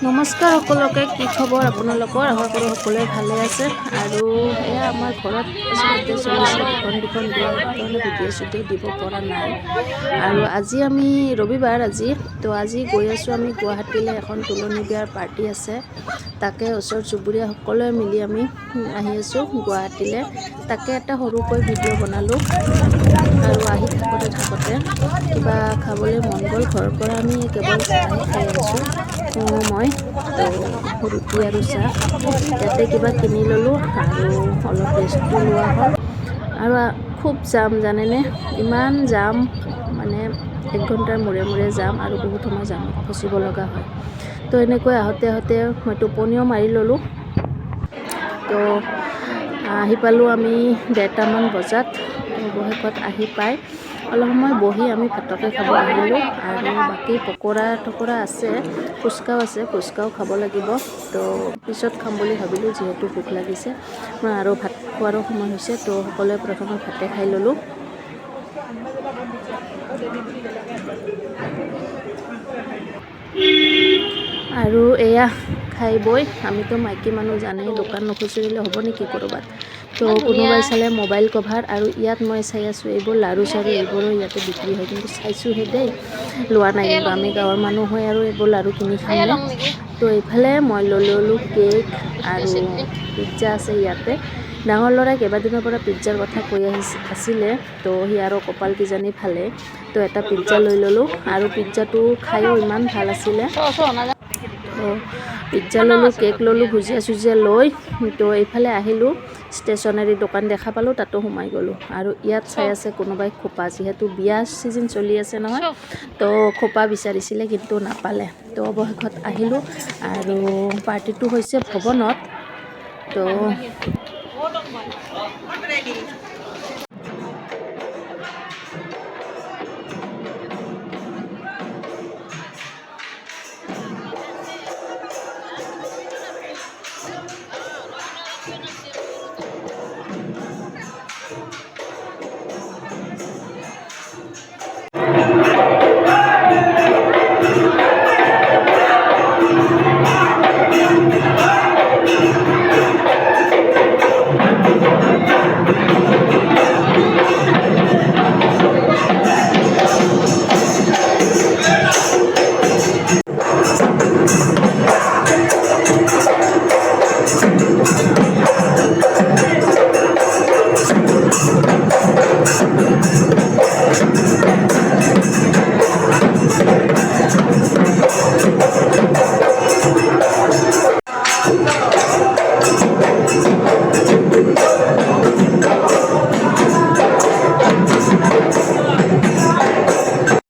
নমস্কাৰ সকলোকে কি খবৰ আপোনালোকৰ আশা কৰোঁ সকলোৱে ভালে আছে আৰু এয়া আমাৰ ঘৰত আচলতে চলিছে দুখন বিয়া কাৰণে ভিডিঅ' দিব পৰা নাই আৰু আজি আমি ৰবিবাৰ তো আজি গৈ আছোঁ আমি গুৱাহাটীলৈ এখন তুলনি বিয়াৰ পাৰ্টি আছে তাকে ওচৰ চুবুৰীয়া সকলোৱে মিলি আমি আহি আছোঁ গুৱাহাটীলৈ তাকে এটা সৰুকৈ ভিডিঅ' বনালোঁ আৰু আহি থাকোঁতে কিবা খাবলৈ মন গ'ল ঘৰৰ পৰা আমি কেৱল চাহে খাই আহিছোঁ মই তো ৰুটি আৰু চাহ ইয়াতে কিবা কিনি ল'লোঁ আৰু অলপ ৰেষ্টটো লোৱা হ'ল আৰু খুব জাম জানেনে ইমান জাম মানে 1 ঘণ্টাৰ মূৰে যাম আৰু বহুত সময় জামত ফচিব লগা হয় তো এনেকৈ আহোঁতে মই টোপনিও মাৰি ল'লোঁ তো আহি পালোঁ আমি 1:30মান বজাত অৱশেষত আহি পাই অলপ সময় বহি আমি ভাতকে খাব আহিলোঁ আৰু বাকী পকৰা আছে ফুচকাও খাব লাগিব তো পিছত খাম বুলি ভাবিলোঁ যিহেতু ভোক লাগিছে মই আৰু ভাত খোৱাৰো সময় হৈছে তো সকলোৱে প্ৰথমে ভাতে খাই ল'লোঁ আৰু এয়া খাই বৈ আমিতো মাইকী মানুহ জানেই দোকান নুখুচৰিলে হ'ব নেকি ক'ৰবাত তো কোনোবাই চালে মোবাইল কভাৰ আৰু ইয়াত মই চাই আছোঁ এইবোৰ লাৰু চাৰু এইবোৰো ইয়াতে বিক্ৰী হয় কিন্তু চাইছোঁহে দেই লোৱা নাই কিন্তু আমি গাঁৱৰ মানুহ হয় আৰু এইবোৰ লাৰু কিনি খাম তো এইফালে মই ল'লোঁ কেক আৰু পিজ্জা আছে ইয়াতে ডাঙৰ ল'ৰাই কেইবাদিনৰ পৰা পিজ্জাৰ কথা কৈ আছিলে তো সি আৰু কপাল কিজানি ভালে তো এটা পিজ্জা লৈ ল'লোঁ আৰু পিজ্জাটো খায়ো ইমান ভাল আছিলে তো পিজ্জা ল'লোঁ কেক ল'লোঁ ভুজিয়া লৈ তো এইফালে আহিলোঁ ষ্টেচনাৰী দোকান দেখা পালোঁ তাতো সোমাই গ'লোঁ আৰু ইয়াত চাই আছে কোনোবাই খোপা যিহেতু বিয়া চিজন চলি আছে নহয় তো খোপা বিচাৰিছিলে কিন্তু নাপালে তো অৱশেষত আহিলোঁ আৰু পাৰ্টিটো হৈছে ভৱনত তো